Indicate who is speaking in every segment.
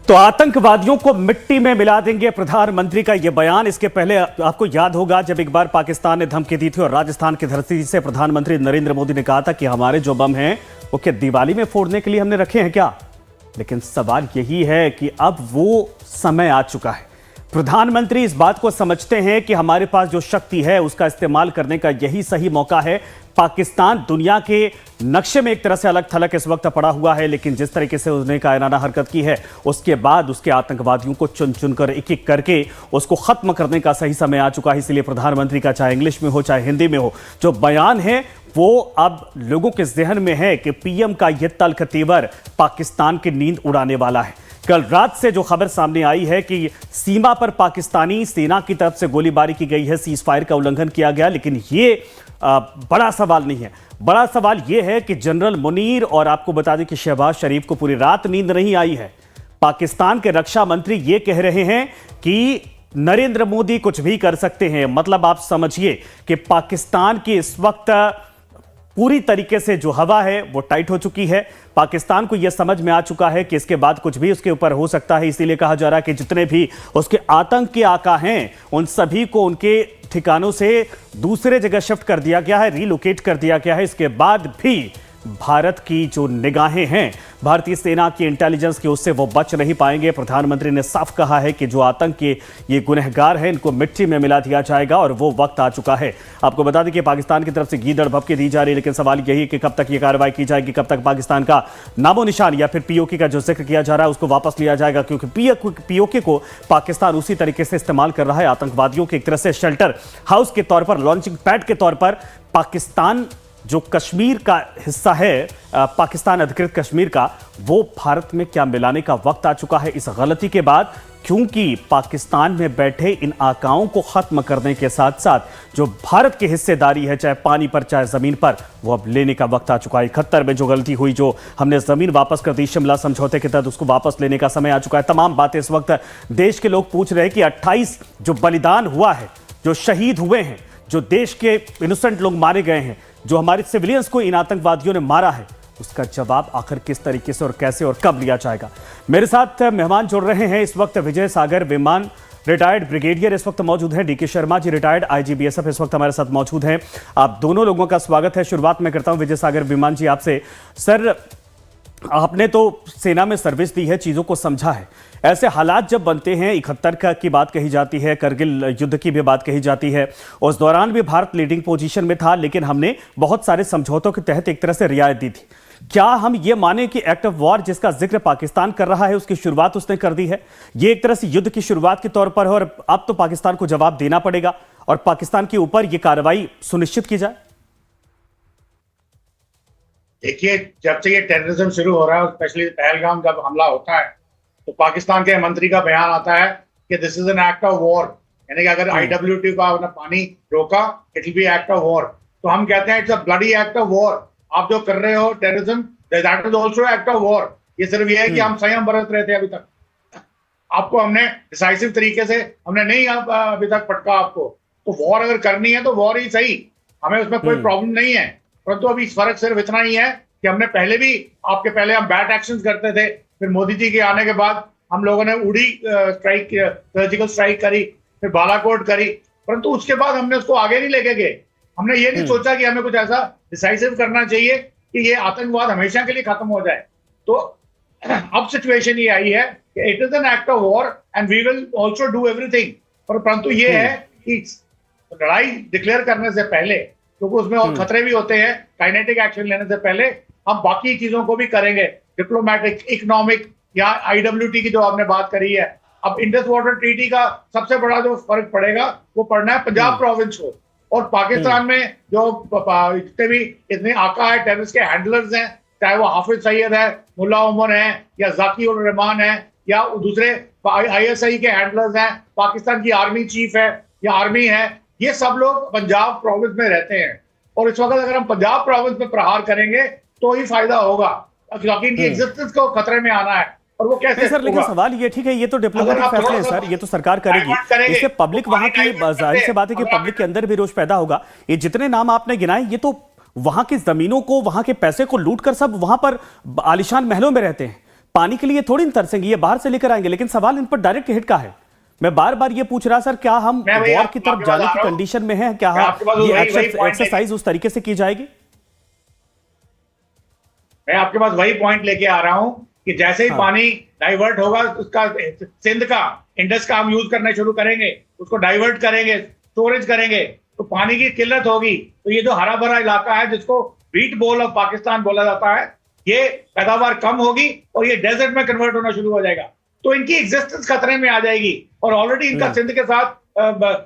Speaker 1: तो आतंकवादियों को मिट्टी में मिला देंगे प्रधानमंत्री का यह बयान। इसके पहले आपको याद होगा जब एक बार पाकिस्तान ने धमकी दी थी और राजस्थान की धरती से प्रधानमंत्री नरेंद्र मोदी ने कहा था कि हमारे जो बम हैं वो क्या दिवाली में फोड़ने के लिए हमने रखे हैं क्या। लेकिन सवाल यही है कि अब वो समय आ चुका है। प्रधानमंत्री इस बात को समझते हैं कि हमारे पास जो शक्ति है उसका इस्तेमाल करने का यही सही मौका है। पाकिस्तान दुनिया के नक्शे में एक तरह से अलग थलग इस वक्त पड़ा हुआ है, लेकिन जिस तरीके से उसने कायराना हरकत की है उसके बाद उसके आतंकवादियों को चुन चुनकर एक एक करके उसको खत्म करने का सही समय आ चुका है। इसलिए प्रधानमंत्री का चाहे इंग्लिश में हो चाहे हिंदी में हो जो बयान है वो अब लोगों के जहन में है कि पीएम का यह तल्ख तेवर पाकिस्तान की नींद उड़ाने वाला है। कल रात से जो खबर सामने आई है कि सीमा पर पाकिस्तानी सेना की तरफ से गोलीबारी की गई है, सीज फायर का उल्लंघन किया गया, लेकिन ये बड़ा सवाल नहीं है। बड़ा सवाल यह है कि जनरल मुनीर और आपको बता दें कि शहबाज शरीफ को पूरी रात नींद नहीं आई है। पाकिस्तान के रक्षा मंत्री यह कह रहे हैं कि नरेंद्र मोदी कुछ भी कर सकते हैं। मतलब आप समझिए कि पाकिस्तान की इस वक्त पूरी तरीके से जो हवा है वो टाइट हो चुकी है। पाकिस्तान को यह समझ में आ चुका है कि इसके बाद कुछ भी उसके ऊपर हो सकता है। इसीलिए कहा जा रहा है कि जितने भी उसके आतंक के आका हैं उन सभी को उनके ठिकानों से दूसरे जगह शिफ्ट कर दिया गया है, रीलोकेट कर दिया गया है। इसके बाद भी भारत की जो निगाहें हैं भारतीय सेना की इंटेलिजेंस की उससे वो बच नहीं पाएंगे। प्रधानमंत्री ने साफ कहा है कि जो आतंक के ये गुनहगार हैं इनको मिट्टी में मिला दिया जाएगा और वो वक्त आ चुका है। आपको बता दें कि पाकिस्तान की तरफ से गीदड़ भभके दी जा रही है, लेकिन सवाल यही है कि कब तक ये कार्रवाई की जाएगी, कब तक पाकिस्तान का नामो निशान या फिर पीओके का जो जिक्र किया जा रहा है उसको वापस लिया जाएगा, क्योंकि पीओके को पाकिस्तान उसी तरीके से इस्तेमाल कर रहा है आतंकवादियों के एक तरह से शेल्टर हाउस के तौर पर, लॉन्चिंग पैड के तौर पर। पाकिस्तान जो कश्मीर का हिस्सा है, पाकिस्तान अधिकृत कश्मीर का, वो भारत में क्या मिलाने का वक्त आ चुका है इस गलती के बाद, क्योंकि पाकिस्तान में बैठे इन आकाओं को खत्म करने के साथ साथ जो भारत की हिस्सेदारी है चाहे पानी पर चाहे जमीन पर, वो अब लेने का वक्त आ चुका है। 71 में जो गलती हुई, जो हमने जमीन वापस कर दी शिमला समझौते के तहत, उसको वापस लेने का समय आ चुका है। तमाम बातें इस वक्त देश के लोग पूछ रहे हैं कि 28 जो बलिदान हुआ है, जो शहीद हुए हैं, जो देश के इनोसेंट लोग मारे गए हैं, जो हमारे सिविलियंस को इन आतंकवादियों ने मारा है, उसका जवाब आखिर किस तरीके से और कैसे और कब लिया जाएगा। मेरे साथ मेहमान जुड़ रहे हैं इस वक्त। विजय सागर विमान रिटायर्ड ब्रिगेडियर इस वक्त मौजूद हैं। DK Sharma ji retired IG BSF इस वक्त हमारे साथ मौजूद हैं। आप दोनों लोगों का स्वागत है। शुरुआत में करता हूं विजय सागर विमान जी आपसे। सर, आपने तो सेना में सर्विस दी है, चीजों को समझा है। ऐसे हालात जब बनते हैं, 71 की बात कही जाती है, करगिल युद्ध की भी बात कही जाती है, उस दौरान भी भारत लीडिंग पोजीशन में था, लेकिन हमने बहुत सारे समझौतों के तहत एक तरह से रियायत दी थी। क्या हम ये माने कि एक्ट ऑफ वॉर जिसका जिक्र पाकिस्तान कर रहा है उसकी शुरुआत उसने कर दी है? ये एक तरह से युद्ध की शुरुआत के तौर पर है और अब तो पाकिस्तान को जवाब देना पड़ेगा और पाकिस्तान के ऊपर यह कार्रवाई सुनिश्चित की जाए।
Speaker 2: देखिए, जब से ये टेररिज्म शुरू हो रहा है, स्पेशली पहलगाम जब हमला होता है, तो पाकिस्तान के मंत्री का बयान आता है कि this is an act of war, यानी कि अगर IWT का आपने पानी रोका it will be act of war. तो हम कहते हैं it's a bloody act of war. आप जो कर रहे हो terrorism, that is also act of war. ये सिर्फ ये है कि हम संयम बरत रहे थे अभी तक, आपको हमने डिसाइसिव तरीके से हमने नहीं अभी तक पटका आपको। तो वॉर अगर करनी है तो वॉर ही सही, हमें उसमें कोई प्रॉब्लम नहीं है। परंतु अभी फर्क सिर्फ इतना ही है कि हमने पहले भी आपके पहले हम बैट एक्शंस करते थे, फिर मोदी जी के आने के बाद हम लोगों ने उड़ी स्ट्राइक, सर्जिकल स्ट्राइक करी, फिर बालाकोट करी, परंतु उसके बाद हमने उसको आगे नहीं लेके गए। हमने ये नहीं सोचा कि हमें कुछ ऐसा डिसाइसिव करना चाहिए कि ये आतंकवाद हमेशा के लिए खत्म हो जाए। तो अब सिचुएशन ये आई है कि it is an act of war and we will also do everything. परंतु ये है कि लड़ाई डिक्लेयर करने से पहले, क्योंकि उसमें और खतरे भी होते हैं, काइनेटिक एक्शन लेने से पहले हम बाकी चीजों को भी करेंगे, डिप्लोमेटिक, इकोनॉमिक, या IWT की जो आपने बात करी है। अब इंडस वाटर ट्रीटी का सबसे बड़ा जो फर्क पड़ेगा वो पड़ना है पंजाब प्रोविंस को। और पाकिस्तान में जो जितने भी इतने आका है, टेररिस्ट के हैंडलर्स हैं, चाहे वो हाफिज सईद है, मुल्ला उमर है, या जाकी उल रहमान है, या दूसरे ISI के हैंडलर्स हैं, पाकिस्तान की आर्मी चीफ है या आर्मी है, ये सब लोग पंजाब प्रोविंस में रहते हैं। और इस वक्त अगर हम पंजाब प्रोविंस में प्रहार करेंगे तो ही फायदा होगा, क्योंकि इनकी एग्जिस्टेंस को खतरे में आना है। और वो कैसे
Speaker 1: सर, लेकिन सवाल ये, ठीक है, ये तो डिप्लोमेटिक फैसले हैं सर, ये तो सरकार करेगी। इससे पब्लिक वहां की जाहिर सी बात है कि पब्लिक के अंदर भी रोष पैदा होगा। ये जितने नाम आपने गिनाए ये तो वहां की जमीनों को, वहां के पैसे को लूट कर सब वहां पर आलिशान महलों में रहते हैं। पानी के लिए थोड़ी न तरसेंगे, ये बाहर से लेकर आएंगे। लेकिन सवाल इन पर डायरेक्ट हिट का है। मैं बार बार ये पूछ रहा सर, क्या हम वॉर की तरफ जाने की कंडीशन में हैं? क्या ये एक्सरसाइज उस तरीके से की जाएगी?
Speaker 2: मैं आपके पास वही पॉइंट लेके आ रहा हूं कि जैसे ही पानी डाइवर्ट होगा, उसका सिंध का, इंडस का हम यूज करना शुरू करेंगे, उसको डाइवर्ट करेंगे, स्टोरेज करेंगे, तो पानी की किल्लत होगी। तो ये जो हरा भरा इलाका है, जिसको बीट बोल ऑफ पाकिस्तान बोला जाता है, ये पैदावार कम होगी और ये डेजर्ट में कन्वर्ट होना शुरू हो जाएगा। तो इनकी एग्जिस्टेंस खतरे में आ जाएगी। और ऑलरेडी इनका सिंध के साथ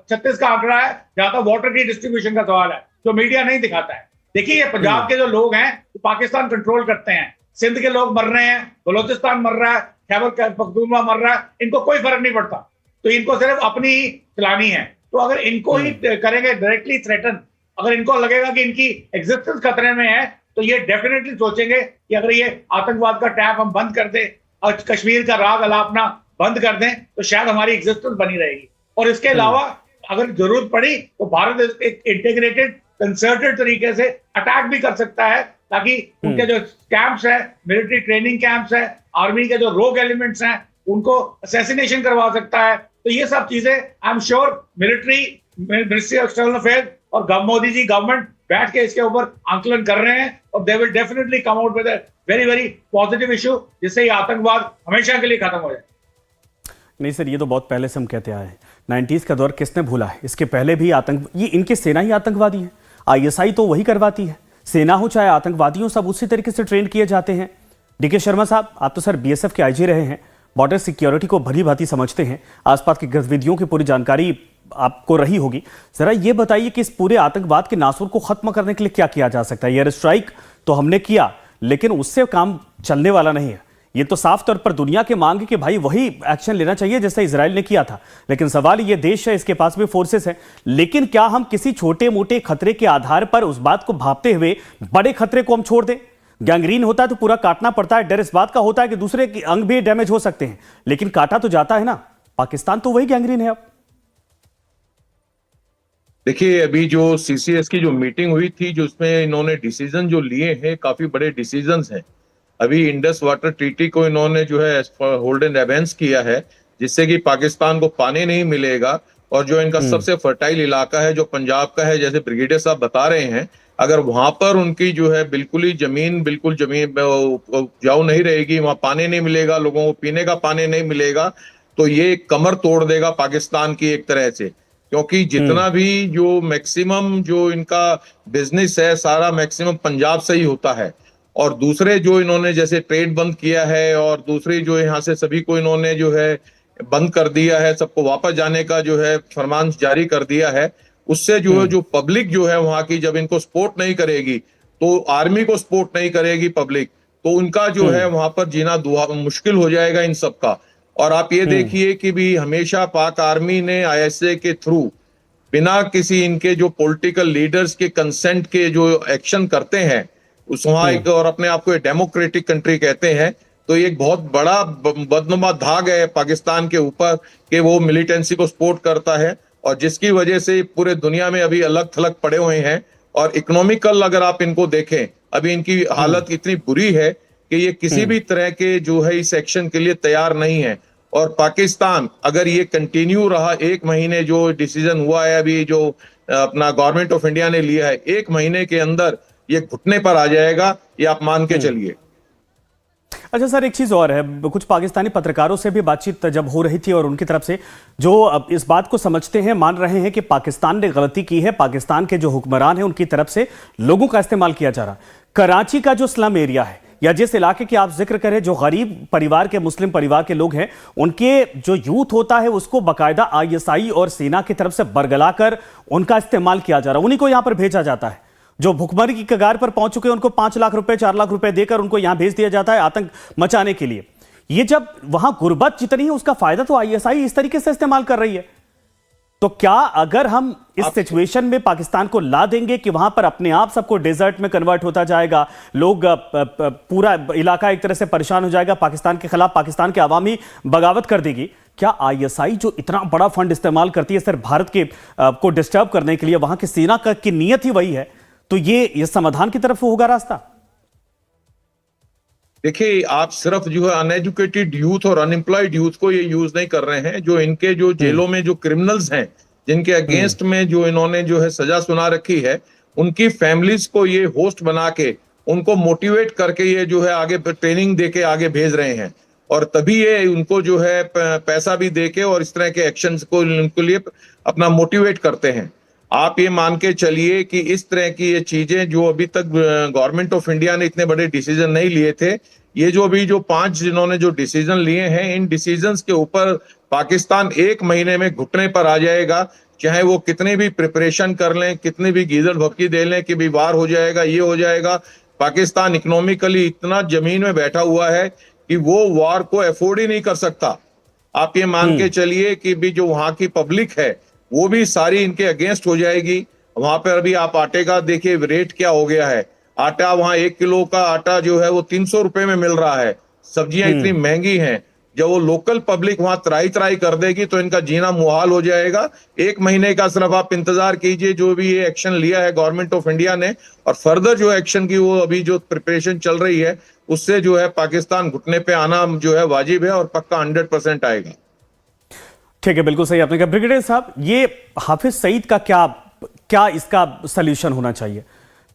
Speaker 2: 36 का आंकड़ा है, जहां तक वाटर की डिस्ट्रीब्यूशन का सवाल है, जो मीडिया नहीं दिखाता है। देखिए, ये पंजाब के जो लोग हैं, तो पाकिस्तान कंट्रोल करते हैं। सिंध के लोग मर रहे हैं, बलोचिस्तान मर रहा है, खैबर पख्तूनख्वा मर रहा है, इनको कोई फर्क नहीं पड़ता। तो इनको सिर्फ अपनी ही चलानी है। तो अगर इनको ही करेंगे डायरेक्टली थ्रेटन, अगर इनको लगेगा कि इनकी एग्जिस्टेंस खतरे में है, तो ये डेफिनेटली सोचेंगे कि अगर ये आतंकवाद का टैप हम बंद कर दें और कश्मीर का राग अलापना बंद कर दें, तो शायद हमारी एग्जिस्टेंस बनी रहेगी। और इसके अलावा अगर जरूरत पड़ी तो भारत एक इंटीग्रेटेड कंसर्टेड तरीके से अटैक भी कर सकता है, ताकि उनके जो कैंप्स है, मिलिट्री ट्रेनिंग कैंप्स है, आर्मी के जो रोग एलिमेंट्स हैं, उनको असैसिनेशन करवा सकता है। तो ये सब चीजें I am sure ministry of external affairs और मोदी जी गवर्नमेंट बैठ के इसके ऊपर आंकलन कर रहे हैं, और they will definitely come out with a very very positive issue, जिससे ये आतंकवाद हमेशा के लिए खत्म हो जाए।
Speaker 1: नहीं सर, ये तो बहुत पहले से हम कहते आए हैं। 90s का दौर किसने भूला है? इसके पहले भी ये इनकी सेना ही आतंकवादी है। ISI तो वही करवाती है। सेना हो चाहे आतंकवादी हो, सब उसी तरीके से ट्रेन किए जाते हैं। DK शर्मा साहब, आप तो सर BSF के IG रहे हैं, बॉर्डर सिक्योरिटी को भली भांति समझते हैं, आसपास की गतिविधियों की पूरी जानकारी आपको रही होगी। जरा ये बताइए कि इस पूरे आतंकवाद के नासूर को खत्म करने के लिए क्या किया जा सकता है? एयर स्ट्राइक तो हमने किया, लेकिन उससे काम चलने वाला नहीं है। ये तो साफ तौर पर दुनिया की मांग है कि भाई वही एक्शन लेना चाहिए जैसे इजराइल ने किया था। लेकिन सवाल ये, देश है, इसके पास भी फोर्सेस हैं, लेकिन क्या हम किसी छोटे मोटे खतरे के आधार पर उस बात को भांपते हुए बड़े खतरे को हम छोड़ दें? गैंग्रीन होता है तो पूरा काटना पड़ता है, डर इस बात का होता है कि दूसरे के अंग भी डैमेज हो सकते हैं, लेकिन काटा तो जाता है ना। पाकिस्तान तो वही गैंग्रीन है अब।
Speaker 3: देखिए, अभी जो CCS की जो मीटिंग हुई थी, जो उसमें इन्होंने डिसीजन जो लिए हैं, काफी बड़े डिसीजंस हैं। अभी इंडस वाटर ट्रीटी को इन्होंने जो है होल्ड एंड एबेंस किया है, जिससे कि पाकिस्तान को पानी नहीं मिलेगा। और जो इनका सबसे फर्टाइल इलाका है, जो पंजाब का है, जैसे ब्रिगेडियर साहब बता रहे हैं, अगर वहां पर उनकी जो है बिल्कुल जमीन उपजाऊ नहीं रहेगी, वहां पानी नहीं मिलेगा, लोगों को पीने का पानी नहीं मिलेगा, तो ये कमर तोड़ देगा पाकिस्तान की एक तरह से। क्योंकि जितना भी जो मैक्सिमम जो इनका बिजनेस है, सारा मैक्सिमम पंजाब से ही होता है। और दूसरे जो इन्होंने जैसे ट्रेड बंद किया है, और दूसरे जो यहाँ से सभी को इन्होंने जो है बंद कर दिया है, सबको वापस जाने का जो है फरमान जारी कर दिया है, उससे जो है जो पब्लिक जो है वहां की, जब इनको सपोर्ट नहीं करेगी, तो आर्मी को सपोर्ट नहीं करेगी पब्लिक, तो उनका जो है वहां पर जीना मुश्किल हो जाएगा इन सब का। और आप ये देखिए कि भी हमेशा पाक आर्मी ने ISA के थ्रू बिना किसी इनके जो पॉलिटिकल लीडर्स के कंसेंट के जो एक्शन करते हैं, उस वहां एक, और अपने आप को डेमोक्रेटिक कंट्री कहते हैं, तो ये एक बहुत बड़ा बदनुमा दाग है पाकिस्तान के ऊपर कि वो मिलिटेंसी को सपोर्ट करता है, और जिसकी वजह से पूरे दुनिया में अभी अलग थलग पड़े हुए हैं। और इकोनॉमिकल अगर आप इनको देखें, अभी इनकी हालत इतनी बुरी है कि ये किसी भी तरह के जो है इस एक्शन के लिए तैयार नहीं है। और पाकिस्तान अगर ये कंटिन्यू रहा, 1 महीने जो डिसीजन हुआ है अभी, जो अपना गवर्नमेंट ऑफ इंडिया ने लिया है, 1 महीने के अंदर ये घुटने पर आ जाएगा, ये आप मान के चलिए।
Speaker 1: अच्छा सर, एक चीज और है, कुछ पाकिस्तानी पत्रकारों से भी बातचीत जब हो रही थी, और उनकी तरफ से जो अब इस बात को समझते हैं, मान रहे हैं कि पाकिस्तान ने गलती की है, पाकिस्तान के जो हुक्मरान हैं उनकी तरफ से लोगों का इस्तेमाल किया जा रहा। कराची का जो स्लम एरिया है, या जिस इलाके की आप जिक्र करें, जो गरीब परिवार के, मुस्लिम परिवार के लोग हैं, उनके जो यूथ होता है उसको बाकायदा ISI और सेना की तरफ से बरगला कर उनका इस्तेमाल किया जा रहा है। उन्हीं को यहां पर भेजा जाता है। जो भुखमरी की कगार पर पहुंच चुके हैं, उनको 5 लाख रुपए, 4 लाख रुपए देकर उनको यहां भेज दिया जाता है आतंक मचाने के लिए। ये जब वहां गुर्बत जितनी है, उसका फायदा तो ISI इस तरीके से इस्तेमाल कर रही है। तो क्या अगर हम इस सिचुएशन में पाकिस्तान को ला देंगे कि वहां पर अपने आप सबको डेजर्ट में कन्वर्ट होता जाएगा, लोग पूरा इलाका एक तरह से परेशान हो जाएगा, पाकिस्तान के खिलाफ पाकिस्तान की आवामी बगावत कर देगी, क्या ISI जो इतना बड़ा फंड इस्तेमाल करती है सिर्फ भारत के को डिस्टर्ब करने के लिए, वहां की सेना की नीयत ही वही है, तो ये समाधान की तरफ होगा रास्ता?
Speaker 3: देखिए, आप सिर्फ जो है अनएजुकेटेड यूथ और अनएम्प्लॉयड यूथ को ये यूज नहीं कर रहे हैं। जो इनके जो जेलों में जो क्रिमिनल्स हैं, जिनके अगेंस्ट में जो इन्होंने जो है सजा सुना रखी है, उनकी फैमिलीज को ये होस्ट बना के उनको मोटिवेट करके ये जो है आगे ट्रेनिंग दे के आगे भेज रहे हैं। और तभी ये उनको जो है पैसा भी दे के और इस तरह के एक्शंस को उनके लिए अपना मोटिवेट करते हैं। आप ये मान के चलिए कि इस तरह की ये चीजें जो अभी तक गवर्नमेंट ऑफ इंडिया ने इतने बड़े डिसीजन नहीं लिए थे, ये जो अभी जो 5 जिन्होंने जो डिसीजन लिए हैं, इन डिसीजंस के ऊपर पाकिस्तान 1 महीने में घुटने पर आ जाएगा। चाहे वो कितने भी प्रिपरेशन कर लें, कितनी भी गीदड़ भपकी दे लें कि भी वार हो जाएगा, ये हो जाएगा। पाकिस्तान इकोनॉमिकली इतना जमीन में बैठा हुआ है कि वो वार को अफोर्ड ही नहीं कर सकता। आप ये मान के चलिए कि भी जो वहां की पब्लिक है वो भी सारी इनके अगेंस्ट हो जाएगी। वहां पर अभी आप आटे का देखिए रेट क्या हो गया है। आटा वहां 1 किलो का आटा जो है वो 300 रुपए में मिल रहा है। सब्जियां इतनी महंगी हैं। जब वो लोकल पब्लिक वहां त्राई त्राई कर देगी तो इनका जीना मुहाल हो जाएगा। 1 महीने का सिर्फ आप इंतजार कीजिए, जो भी ये एक्शन लिया है गवर्नमेंट ऑफ इंडिया ने, और फर्दर जो एक्शन की वो अभी जो प्रिपरेशन चल रही है, उससे जो है पाकिस्तान घुटने पे आना जो है वाजिब है और पक्का 100% आएगा।
Speaker 1: ठीक है, बिल्कुल सही आपने कहा। ब्रिगेडियर साहब, ये हाफिज सईद का क्या क्या इसका सल्यूशन होना चाहिए?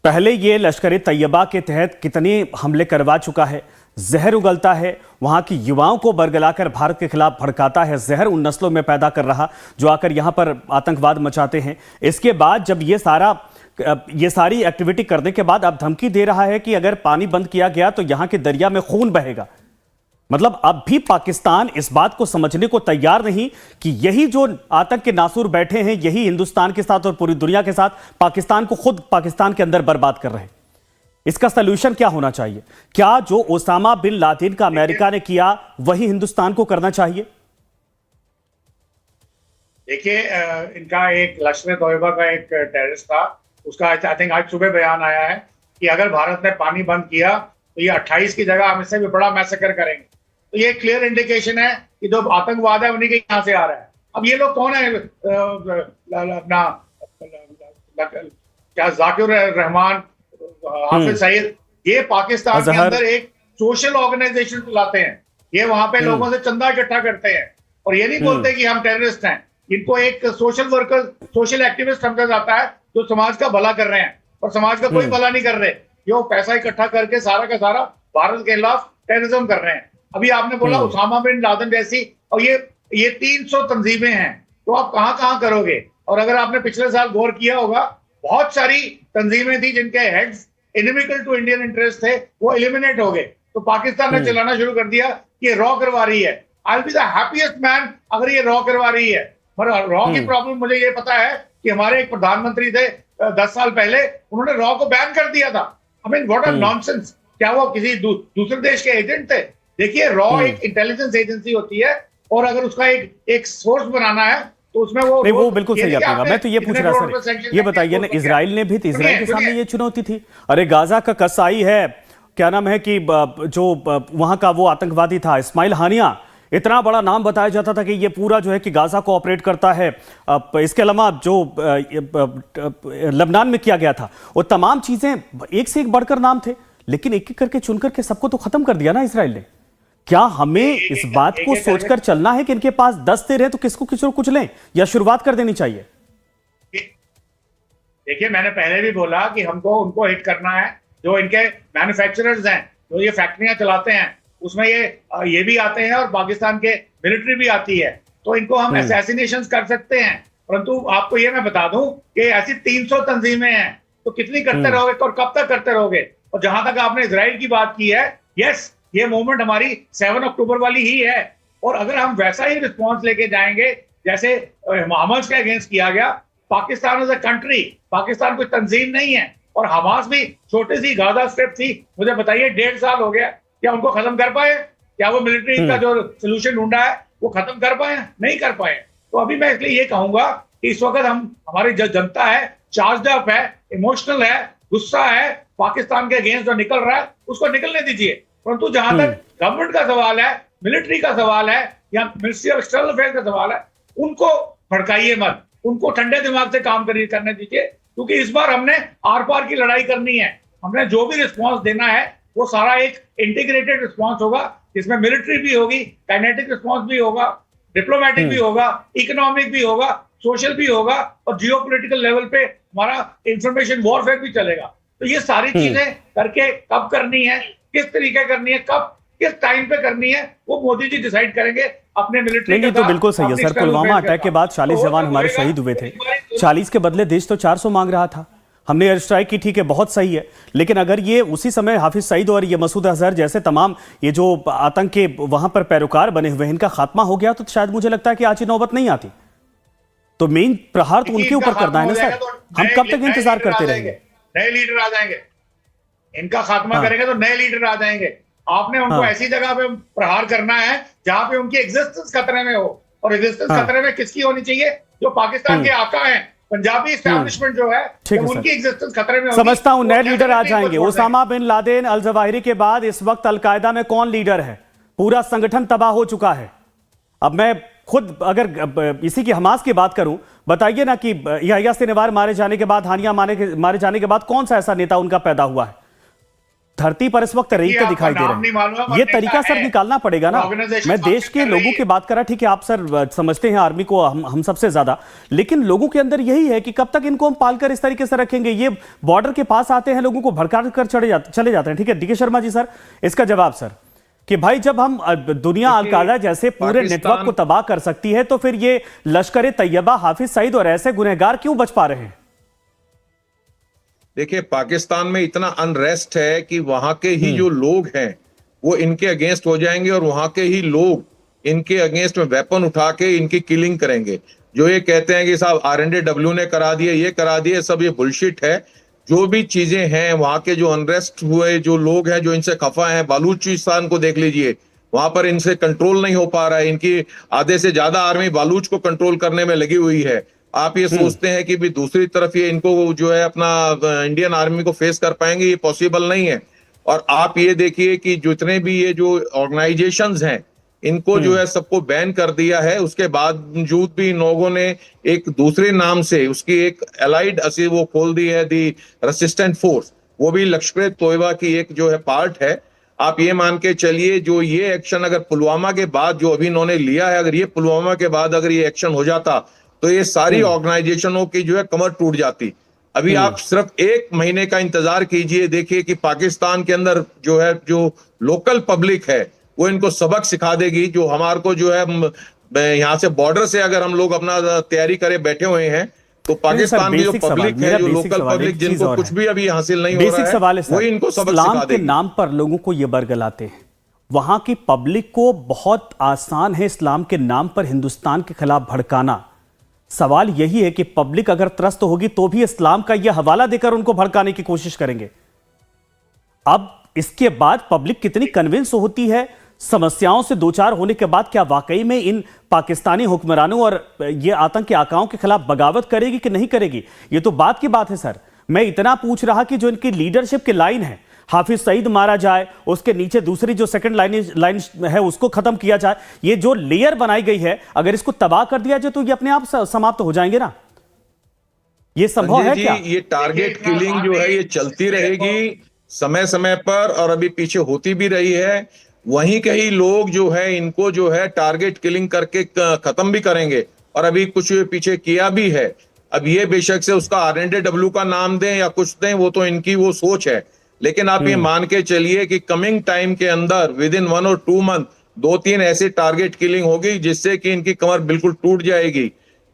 Speaker 1: पहले ये लश्कर तैयबा के तहत कितने हमले करवा चुका है, जहर उगलता है, वहां की युवाओं को बरगलाकर भारत के खिलाफ भड़काता है, जहर उन नस्लों में पैदा कर रहा जो आकर यहां पर आतंकवाद मचाते हैं। इसके बाद जब ये सारी एक्टिविटी करने के बाद अब धमकी दे रहा है कि अगर पानी बंद किया गया तो यहां के दरिया में खून बहेगा। मतलब अब भी पाकिस्तान इस बात को समझने को तैयार नहीं कि यही जो आतंक के नासूर बैठे हैं, यही हिंदुस्तान के साथ और पूरी दुनिया के साथ पाकिस्तान को खुद पाकिस्तान के अंदर बर्बाद कर रहे हैं। इसका सलूशन क्या होना चाहिए? क्या जो ओसामा बिन लादेन का अमेरिका ने किया वही हिंदुस्तान को करना चाहिए?
Speaker 2: देखिए, इनका एक लश्कर तोयबा का एक टेररिस्ट था, उसका आई थिंक आज सुबह बयान आया है कि अगर भारत ने पानी बंद किया तो ये 28 की जगह हम इससे भी बड़ा मैसेकर करेंगे। तो ये क्लियर इंडिकेशन है कि जो आतंकवाद है उन्हीं के यहाँ से आ रहा है। अब ये लोग कौन है? अपना क्या जाकिर रहमान, हाफिज सईद, ये पाकिस्तान के अंदर एक सोशल ऑर्गेनाइजेशन चलाते हैं। ये वहां पे लोगों से चंदा इकट्ठा करते हैं और ये नहीं बोलते कि हम टेररिस्ट हैं। इनको एक सोशल वर्कर, सोशल एक्टिविस्ट समझा जाता है जो समाज का भला कर रहे हैं, और समाज का कोई भला नहीं कर रहे। ये वो पैसा इकट्ठा करके सारा का सारा भारत के खिलाफ टेररिज्म कर रहे हैं। अभी आपने बोला उसामा बिन लादेन जैसी, और ये 300 तंजीमें हैं, तो आप कहां कहां करोगे? और अगर आपने पिछले साल गौर किया होगा, बहुत सारी तंजीमें थी जिनके heads inimical to Indian interest थे, वो एलिमिनेट हो गए। तो पाकिस्तान ने चलाना शुरू कर दिया कि रॉ करवा रही है। I will be the happiest man अगर ये रॉ करवा रही है। पर रॉ की प्रॉब्लम मुझे ये पता है कि हमारे एक प्रधानमंत्री थे 10 साल पहले, उन्होंने रॉ को बैन कर दिया था। I mean what a nonsense. क्या वो किसी दूसरे देश के एजेंट थे? देखिए, रॉ एक इंटेलिजेंस एजेंसी होती है, और अगर उसका एक सोर्स बनाना है तो उसमें
Speaker 1: वो बिल्कुल सही आपका। मैं तो ये पूछ रहा सर, ये बताइए ना, इजराइल ने भी, इजराइल के सामने ये चुनौती थी। अरे गाजा का कसाई है, क्या नाम है कि जो वहां का वो आतंकवादी था इस्माइल हानिया, इतना बड़ा नाम बताया जाता था कि ये पूरा जो है कि गाजा को ऑपरेट करता है। इसके अलावा जो लबनान में किया गया था, वो तमाम चीजें एक से एक बढ़कर नाम थे, लेकिन एक एक करके चुन करके सबको तो खत्म कर दिया ना इजराइल ने। क्या हमें इस बात को सोचकर चलना है कि इनके पास 10 तीर है तो किसको किसी को कुछ लें, या शुरुआत कर देनी चाहिए?
Speaker 2: देखिए, मैंने पहले भी बोला कि हमको उनको हिट करना है जो इनके मैन्युफैक्चरर्स हैं, जो ये फैक्ट्रियां चलाते हैं, उसमें ये भी आते हैं और पाकिस्तान के मिलिट्री भी आती है। तो इनको हम असैसिनेशन कर सकते हैं। परंतु आपको ये मैं बता दूं कि ऐसी 300 तंजीमें हैं, तो कितनी करते रहोगे और कब तक करते रहोगे? और जहां तक आपने इजराइल की बात की है, यस, ये मूवमेंट हमारी 7 अक्टूबर वाली ही है, और अगर हम वैसा ही रिस्पॉन्स लेके जाएंगे जैसे हमास के अगेंस्ट किया गया। Pakistan is a country, Pakistan कोई तंजीम नहीं है, और हमास भी छोटी सी गाजा स्ट्रिप थी। मुझे बताइए, 1.5 साल हो गया, क्या उनको खत्म कर पाए? क्या वो मिलिट्री का जो सोल्यूशन ढूंढा है वो खत्म कर पाए? नहीं कर पाए। तो अभी मैं इसलिए ये कहूंगा कि इस वक्त हमारी जो जनता है, चार्ज अप है, इमोशनल है, गुस्सा है, पाकिस्तान के अगेंस्ट जो निकल रहा है उसको निकलने दीजिए। परंतु जहां तक गवर्नमेंट का सवाल है, मिलिट्री का सवाल है, या मिनिस्ट्री ऑफ एक्सटर्नल अफेयर्स का सवाल है, उनको भड़काइए मत, उनको ठंडे दिमाग से काम करने दीजिए। क्योंकि इस बार हमने आर पार की लड़ाई करनी है। हमने जो भी रिस्पॉन्स देना है वो सारा एक इंटीग्रेटेड रिस्पॉन्स होगा, जिसमें मिलिट्री भी होगी, काइनेटिक रिस्पॉन्स भी होगा, डिप्लोमेटिक भी होगा, इकोनॉमिक भी होगा, सोशल भी होगा, और जियोपॉलिटिकल लेवल पे हमारा इंफॉर्मेशन वॉरफेयर भी चलेगा। तो ये सारी चीजें करके कब करनी है, किस तरीके करनी है, कब किस टाइम पे करनी है, वो मोदी जी डिसाइड करेंगे अपने मिलिट्री
Speaker 1: नहीं, तो बिल्कुल सही है सर। पुलवामा अटैक के बाद 40 जवान हमारे शहीद हुए थे। 40 के बदले देश तो 400 मांग रहा था। हमने एयर स्ट्राइक की, ठीक है, बहुत सही है, लेकिन अगर ये उसी समय हाफिज सईद और ये मसूद अजहर जैसे तमाम ये जो आतंक के वहां पर पैरोकार बने हुए हैं, इनका खात्मा हो गया, तो शायद मुझे लगता है कि आज ये नौबत नहीं आती। तो मेन प्रहार तो उनके ऊपर करना है ना सर। हम कब तक इंतजार करते रहेंगे?
Speaker 2: नए लीडर आ जाएंगे, इनका खात्मा करेंगे तो नए लीडर आ जाएंगे। आपने उनको ऐसी जगह पे प्रहार करना है जहां पे उनकी एग्जिस्टेंस खतरे में हो, और एग्जिस्टेंस खतरे में किसकी होनी चाहिए? जो पाकिस्तान के आका हैं, पंजाबी एस्टैब्लिशमेंट जो है, उनकी एग्जिस्टेंस खतरे में होगी।
Speaker 1: समझता हूं नए लीडर आ जाएंगे। Osama bin Laden, al Zawahiri के बाद इस वक्त अलकायदा में कौन लीडर है? पूरा संगठन तबाह हो चुका है। अब मैं खुद अगर इसी की हमास की बात करूं, बताइए ना कि यहया सिनवार मारे जाने के बाद, हानिया मारे जाने के बाद कौन सा ऐसा नेता उनका पैदा हुआ है? धरती पर इस वक्त रेंगते दिखाई दे रहे हैं। ये तरीका सर निकालना पड़ेगा ना। मैं देश के लोगों की बात कर रहा, ठीक है, आप सर समझते हैं आर्मी को हम सबसे ज्यादा, लेकिन लोगों के अंदर यही है कि कब तक इनको हम पालकर इस तरीके से रखेंगे? ये बॉर्डर के पास आते हैं, लोगों को भड़का कर चले जाते हैं। ठीक है, डीके शर्मा जी सर, इसका जवाब सर, कि भाई जब हम दुनिया अलकायदा जैसे पूरे नेटवर्क को तबाह कर सकती है, तो फिर ये लश्कर तैयबा, हाफिज सईद और ऐसे गुनहगार क्यों बच पा रहे हैं?
Speaker 3: देखिए, पाकिस्तान में इतना अनरेस्ट है कि वहां के ही जो लोग हैं वो इनके अगेंस्ट हो जाएंगे, और वहां के ही लोग इनके अगेंस्ट में वेपन उठा के इनकी किलिंग करेंगे। जो ये कहते हैं कि साहब RNAW ने करा दिए, ये करा दिए, सब ये बुलशिट है। जो भी चीजें हैं, वहां के जो अनरेस्ट हुए जो लोग हैं, जो इनसे खफा हैं, बलूचिस्तान को देख लीजिए, वहां पर इनसे कंट्रोल नहीं हो पा रहा है। इनकी आधे से ज्यादा आर्मी बालूच को कंट्रोल करने में लगी हुई है। आप ये सोचते हैं कि भी दूसरी तरफ ये इनको जो है अपना इंडियन आर्मी को फेस कर पाएंगे, ये पॉसिबल नहीं है। और आप ये देखिए कि जितने भी ये जो ऑर्गेनाइजेशंस हैं, इनको जो है सबको बैन कर दिया है। उसके बावजूद भी इन लोगों ने एक दूसरे नाम से उसकी एक एलाइड असी वो खोल दी है, दी रेसिस्टेंट फोर्स, वो भी लश्कर तोयबा की एक जो है पार्ट है। आप ये मान के चलिए, जो ये एक्शन अगर पुलवामा के बाद जो अभी इन्होंने लिया है, अगर ये पुलवामा के बाद अगर ये एक्शन हो जाता, तो ये सारी ऑर्गेनाइजेशनों की जो है कमर टूट जाती। अभी आप सिर्फ 1 महीने का इंतजार कीजिए, देखिए कि पाकिस्तान के अंदर जो है जो लोकल पब्लिक है वो इनको सबक सिखा देगी। जो हमारे को जो है यहाँ से बॉर्डर से अगर हम लोग अपना तैयारी करे बैठे हुए हैं, तो पाकिस्तान की जो पब्लिक है, जो लोकल पब्लिक जिनको कुछ भी अभी हासिल नहीं हो रहा है, वही इनको सबक सिखा देगी।
Speaker 1: इस्लाम के नाम पर लोगों को ये बरगलाते हैं। वहां की पब्लिक को बहुत आसान है इस्लाम के नाम पर हिंदुस्तान के खिलाफ भड़काना। सवाल यही है कि पब्लिक अगर त्रस्त होगी तो भी इस्लाम का यह हवाला देकर उनको भड़काने की कोशिश करेंगे। अब इसके बाद पब्लिक कितनी कन्विंस होती है समस्याओं से दो चार होने के बाद, क्या वाकई में इन पाकिस्तानी हुक्मरानों और ये आतंकी आकाओं के खिलाफ बगावत करेगी कि नहीं करेगी, ये तो बात की बात है सर। मैं इतना पूछ रहा कि जो इनकी लीडरशिप की लाइन है, हाफिज सईद मारा जाए, उसके नीचे दूसरी जो सेकंड लाइन है उसको खत्म किया जाए, ये जो लेयर बनाई गई है, अगर इसको तबाह कर दिया जाए तो ये अपने आप समाप्त हो जाएंगे ना? ये संभव है क्या?
Speaker 3: ये टारगेट किलिंग जो है ये चलती रहेगी समय समय पर, और अभी पीछे होती भी रही है। वहीं के ही लोग जो है इनको जो है टारगेट किलिंग करके खत्म भी करेंगे, और अभी कुछ पीछे किया भी है। अब ये बेशक से उसका RNAW का नाम दें या कुछ दें, वो तो इनकी वो सोच है, लेकिन आप ये मान के चलिए कि कमिंग टाइम के अंदर विद इन 1 और 2 मंथ 2-3 ऐसी टारगेट किलिंग होगी जिससे कि इनकी कमर बिल्कुल टूट जाएगी।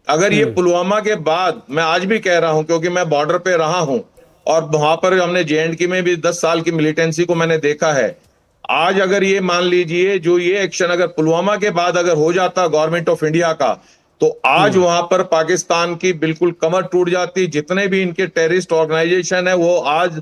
Speaker 3: अगर ये पुलवामा के बाद, मैं आज भी कह रहा हूं क्योंकि मैं बॉर्डर पे रहा हूं और वहां पर हमने JNK में भी 10 साल की मिलिटेंसी को मैंने देखा है। आज अगर ये मान लीजिए जो ये एक्शन अगर पुलवामा के बाद अगर हो जाता गवर्नमेंट ऑफ इंडिया का, तो आज वहां पर पाकिस्तान की बिल्कुल कमर टूट जाती। जितने भी इनके टेररिस्ट ऑर्गेनाइजेशन है वो आज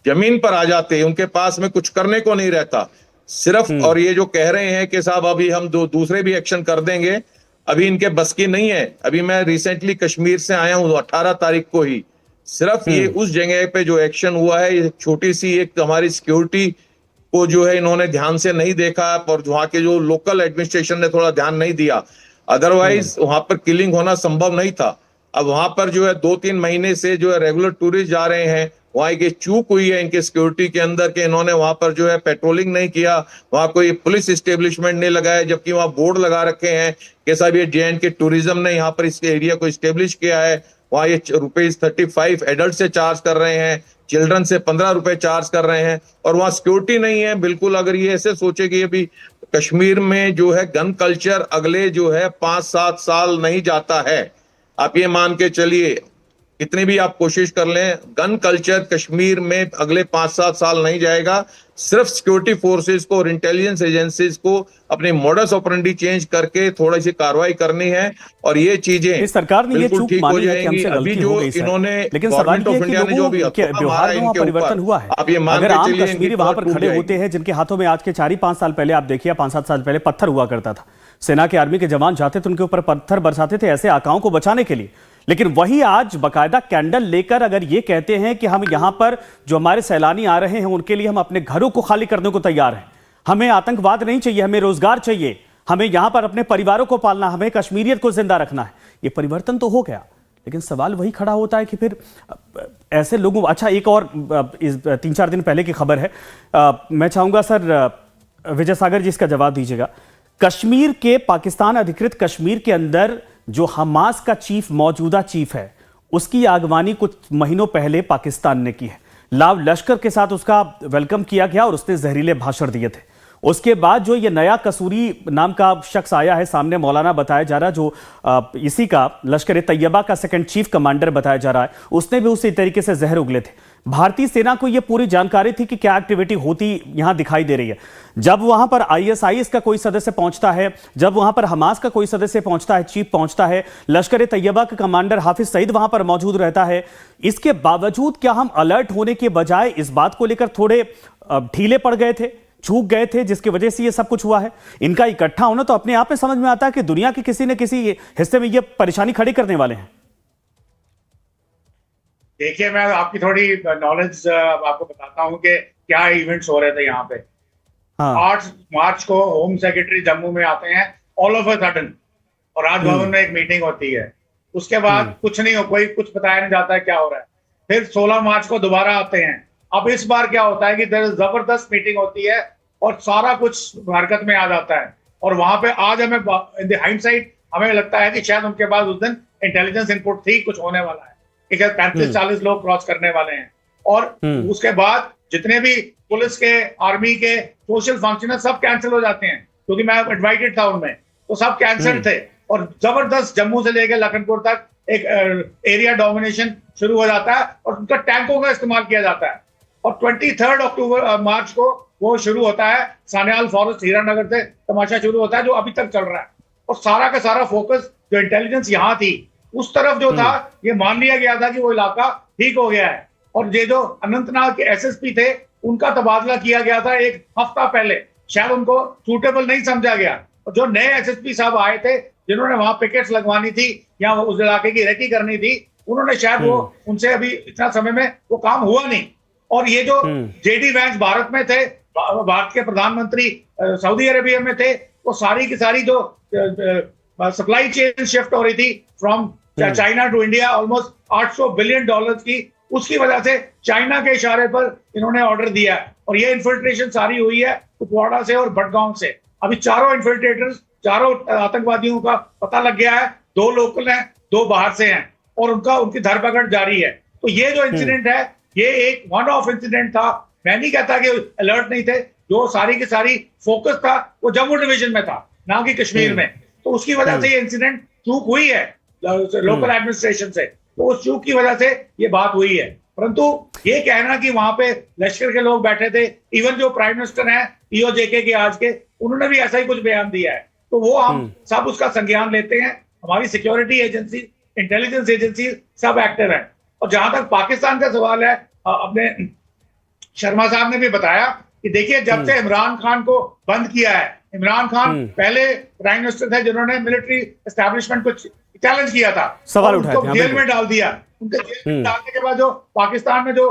Speaker 3: जमीन पर आ जाते हैं, उनके पास में कुछ करने को नहीं रहता सिर्फ। और ये जो कह रहे हैं कि साहब अभी हम दूसरे भी एक्शन कर देंगे, अभी इनके बस की नहीं है। अभी मैं रिसेंटली कश्मीर से आया हूं 18 तारीख को ही। सिर्फ ये उस जगह पे जो एक्शन हुआ है, ये छोटी सी एक हमारी सिक्योरिटी को जो है इन्होंने ध्यान से नहीं देखा, और वहां के जो लोकल एडमिनिस्ट्रेशन ने थोड़ा ध्यान नहीं दिया, अदरवाइज वहां पर किलिंग होना संभव नहीं था। अब वहां पर जो है 2-3 महीने से जो है रेगुलर टूरिस्ट जा रहे हैं, वहां एक चूक हुई है इनके सिक्योरिटी के अंदर के इन्होंने वहां पर जो है पेट्रोलिंग नहीं किया, वहां कोई पुलिस एस्टेब्लिशमेंट नहीं लगाया, जबकि वहां बोर्ड लगा रखे हैं कि साहब ये JNK टूरिज्म ने यहाँ पर इस एरिया को स्टेब्लिश किया है। वहां ये ₹35 एडल्ट से चार्ज कर रहे हैं, चिल्ड्रन से ₹15 चार्ज कर रहे हैं, और वहां सिक्योरिटी नहीं है बिल्कुल। अगर ये ऐसे सोचे कि अभी कश्मीर में जो है गन कल्चर अगले जो है 5-7 साल नहीं जाता है, आप ये मान के चलिए, कितनी भी आप कोशिश कर लें, गन कल्चर कश्मीर में अगले 5-7 साल नहीं जाएगा। सिर्फ सिक्योरिटी फोर्सेस को और इंटेलिजेंस एजेंसीज को अपनी मोडस ऑपरेंडी चेंज करके थोड़ी सी कार्रवाई करनी है, और ये चीजें
Speaker 1: इस सरकार ने ये
Speaker 3: बिल्कुल
Speaker 1: चूक
Speaker 3: ठीक हो
Speaker 1: मानी है कि
Speaker 3: जाएंगी।
Speaker 1: हमसे
Speaker 3: अभी
Speaker 1: गलती
Speaker 3: जो
Speaker 1: हो गई सर।
Speaker 3: इन्होंने
Speaker 1: लेकिन सवाल
Speaker 3: गवर्नमेंट
Speaker 1: ये
Speaker 3: ऑफ
Speaker 1: है कि
Speaker 3: इंडिया ने जो भी
Speaker 1: लोगों के व्यवहार में वहाँ
Speaker 3: इनके
Speaker 1: परिवर्तन
Speaker 3: ऊपर,
Speaker 1: हुआ है।
Speaker 3: आप ये मान
Speaker 1: अगर
Speaker 3: के
Speaker 1: आम
Speaker 3: चलिए
Speaker 1: कश्मीरी
Speaker 3: इनकी
Speaker 1: वहां
Speaker 3: कमर
Speaker 1: पर
Speaker 3: टूट
Speaker 1: खड़े
Speaker 3: जाएगी।
Speaker 1: होते हैं, जिनके हाथों में आज के 4-5 साल पहले आप देखिए, 5-7 साल पहले पत्थर हुआ करता था, सेना के आर्मी के जवान जाते थे उनके ऊपर पत्थर बरसाते थे ऐसे आकाओं को बचाने के लिए। लेकिन वही आज बाकायदा कैंडल लेकर अगर ये कहते हैं कि हम यहां पर जो हमारे सैलानी आ रहे हैं उनके लिए हम अपने घरों को खाली करने को तैयार हैं, हमें आतंकवाद नहीं चाहिए, हमें रोजगार चाहिए, हमें यहां पर अपने परिवारों को पालना, हमें कश्मीरियत को जिंदा रखना है, ये परिवर्तन तो हो गया। लेकिन सवाल वही खड़ा होता है कि फिर ऐसे लोगों, अच्छा एक और 3-4 दिन पहले की खबर है, मैं चाहूंगा सर विजय सागर जी इसका जवाब दीजिएगा। कश्मीर के, पाकिस्तान अधिकृत कश्मीर के अंदर जो हमास का चीफ, मौजूदा चीफ है, उसकी आगवानी कुछ महीनों पहले पाकिस्तान ने की है। लाव लश्कर के साथ उसका वेलकम किया गया और उसने जहरीले भाषण दिए थे। उसके बाद जो ये नया कसूरी नाम का शख्स आया है सामने, मौलाना बताया जा रहा है, जो इसी का लश्कर ए तैयबा का सेकंड चीफ कमांडर बताया जा रहा है, उसने भी उसी तरीके से जहर उगले थे। भारतीय सेना को यह पूरी जानकारी थी कि क्या एक्टिविटी होती यहां दिखाई दे रही है। जब वहां पर ISIS का कोई सदस्य पहुंचता है, जब वहां पर हमास का कोई सदस्य पहुंचता है, चीफ पहुंचता है, लश्कर ए तैयबा का कमांडर हाफिज सईद वहां पर मौजूद रहता है, इसके बावजूद क्या हम अलर्ट होने के बजाय इस बात को लेकर थोड़े ढीले पड़ गए थे, चूक गए थे, जिसकी वजह से ये सब कुछ हुआ है? इनका इकट्ठा होना तो अपने आप में समझ में आता है कि दुनिया के किसी न किसी हिस्से में ये परेशानी खड़ी करने वाले हैं।
Speaker 2: देखिए, मैं आपकी थोड़ी नॉलेज आपको बताता हूं कि क्या इवेंट्स हो रहे थे यहाँ पे। 8 मार्च को होम सेक्रेटरी जम्मू में आते हैं ऑल ऑफ अ सडन, और राजभवन में एक मीटिंग होती है। उसके बाद कुछ नहीं हो, कोई कुछ बताया नहीं जाता है क्या हो रहा है। फिर 16 मार्च को दोबारा आते हैं। अब इस बार क्या होता है कि जबरदस्त मीटिंग होती है और सारा कुछ हरकत में आ जाता है। और वहां पे आज हमें इन द हाइंडसाइट हमें लगता है कि शायद उनके पास उस दिन इंटेलिजेंस इनपुट थी, कुछ होने वाला है, 35-40 लोग क्रॉस करने वाले हैं। और उसके बाद जितने भी पुलिस के, आर्मी के सोशल फंक्शन सब कैंसिल हो जाते हैं, क्योंकि मैं इन्वाइटेड था उनमें, तो सब कैंसिल थे। और जबरदस्त जम्मू से लेकर लखनपुर तक एक एरिया डोमिनेशन शुरू हो जाता है और उनका टैंकों का इस्तेमाल किया जाता है। और 23 मार्च को वो शुरू होता है, सान्याल फॉरेस्ट हीरानगर से तमाशा शुरू होता है, जो अभी तक चल रहा है। और सारा का सारा फोकस जो इंटेलिजेंस यहाँ थी उस तरफ जो था, ये मान लिया गया था कि वो इलाका ठीक हो गया है। और ये जो अनंतनाग के SSP थे, उनका तबादला किया गया था 1 हफ्ता पहले, शायद उनको सूटेबल नहीं समझा गया। और जो नए SSP साहब आए थे, जिन्होंने वहां पिकेट्स लगवानी थी या उस इलाके की रेकी करनी थी, उन्होंने शायद वो उनसे अभी इतना समय में वो काम हुआ नहीं। और ये जो JD वैंस भारत में थे, भारत के प्रधानमंत्री सऊदी अरेबिया में थे, वो सारी की सारी जो सप्लाई चेन शिफ्ट हो रही थी from China to India, almost $800 billion की, उसकी वजह से चाइना के इशारे पर इन्होंने ऑर्डर दिया है। और ये इन्फिल्ट्रेशन सारी हुई है कुपवाड़ा से और बडगांव से। अभी चारों इन्फिल्ट्रेटर्स, चारों आतंकवादियों का पता लग गया है। 2 लोकल हैं, 2 बाहर से हैं, और उनकी धरपकड़ जारी है। तो ये जो इंसिडेंट है, ये एक वन ऑफ इंसिडेंट था। मैं नहीं कहता कि अलर्ट नहीं थे, जो सारी की सारी फोकस था वो जम्मू डिवीजन में था, ना कि कश्मीर में। तो उसकी वजह से ये इंसिडेंट चूक हुई है लोकल एडमिनिस्ट्रेशन से, तो उस चूक की वजह से ये बात हुई है। परंतु ये कहना कि वहां पे लश्कर के लोग बैठे थे, इवन जो प्राइम मिनिस्टर हैं POJK के आज के, उन्होंने भी ऐसा ही कुछ बयान दिया है। तो वो हम सब उसका संज्ञान लेते हैं। हमारी सिक्योरिटी एजेंसी, इंटेलिजेंस एजेंसी सब एक्टिव है। और जहां तक पाकिस्तान का सवाल है, अपने शर्मा साहब ने भी बताया कि देखिए, जब से इमरान खान को बंद किया है, इमरान खान पहले प्राइम मिनिस्टर थे जिन्होंने मिलिट्री एस्टैब्लिशमेंट को चैलेंज किया था,
Speaker 1: सवाल
Speaker 2: उनको जेल में डाल दिया। उनके जेल में डालने के बाद जो पाकिस्तान में जो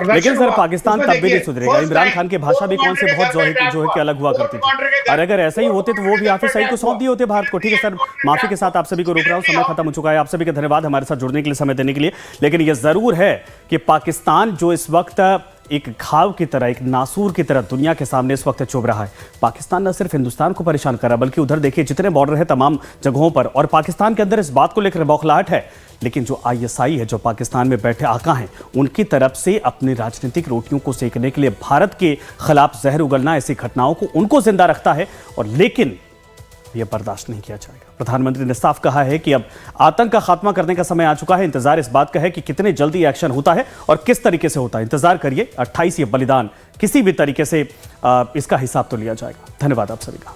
Speaker 1: लेकिन सर पाकिस्तान तब भी नहीं सुधरेगा। इमरान खान की भाषा भी कौन से बहुत जो है कि अलग हुआ करती थी, और अगर ऐसा ही होते तो वो भी हाफिज सईद को सौंप दिए होते भारत को। ठीक है सर, माफी के साथ आप सभी को रोक रहा हूं, समय खत्म हो चुका है। आप सभी का धन्यवाद हमारे साथ जुड़ने के लिए, समय देने के लिए। लेकिन यह जरूर है कि पाकिस्तान जो इस वक्त एक घाव की तरह, एक नासूर की तरह दुनिया के सामने इस वक्त चुभ रहा है। पाकिस्तान न सिर्फ हिंदुस्तान को परेशान कर रहा है, बल्कि उधर देखिए जितने बॉर्डर है तमाम जगहों पर, और पाकिस्तान के अंदर इस बात को लेकर बौखलाहट है। लेकिन जो आईएसआई है, जो पाकिस्तान में बैठे आका हैं, उनकी तरफ से अपनी राजनीतिक रोटियों को सेकने के लिए भारत के खिलाफ जहर उगलना, ऐसी घटनाओं को उनको जिंदा रखता है। और लेकिन यह बर्दाश्त नहीं किया जाएगा। प्रधानमंत्री ने साफ कहा है कि अब आतंक का खात्मा करने का समय आ चुका है। इंतजार इस बात का है कि कितने जल्दी एक्शन होता है और किस तरीके से होता है। इंतजार करिए, 28 ये बलिदान, किसी भी तरीके से इसका हिसाब तो लिया जाएगा। धन्यवाद आप सभी का।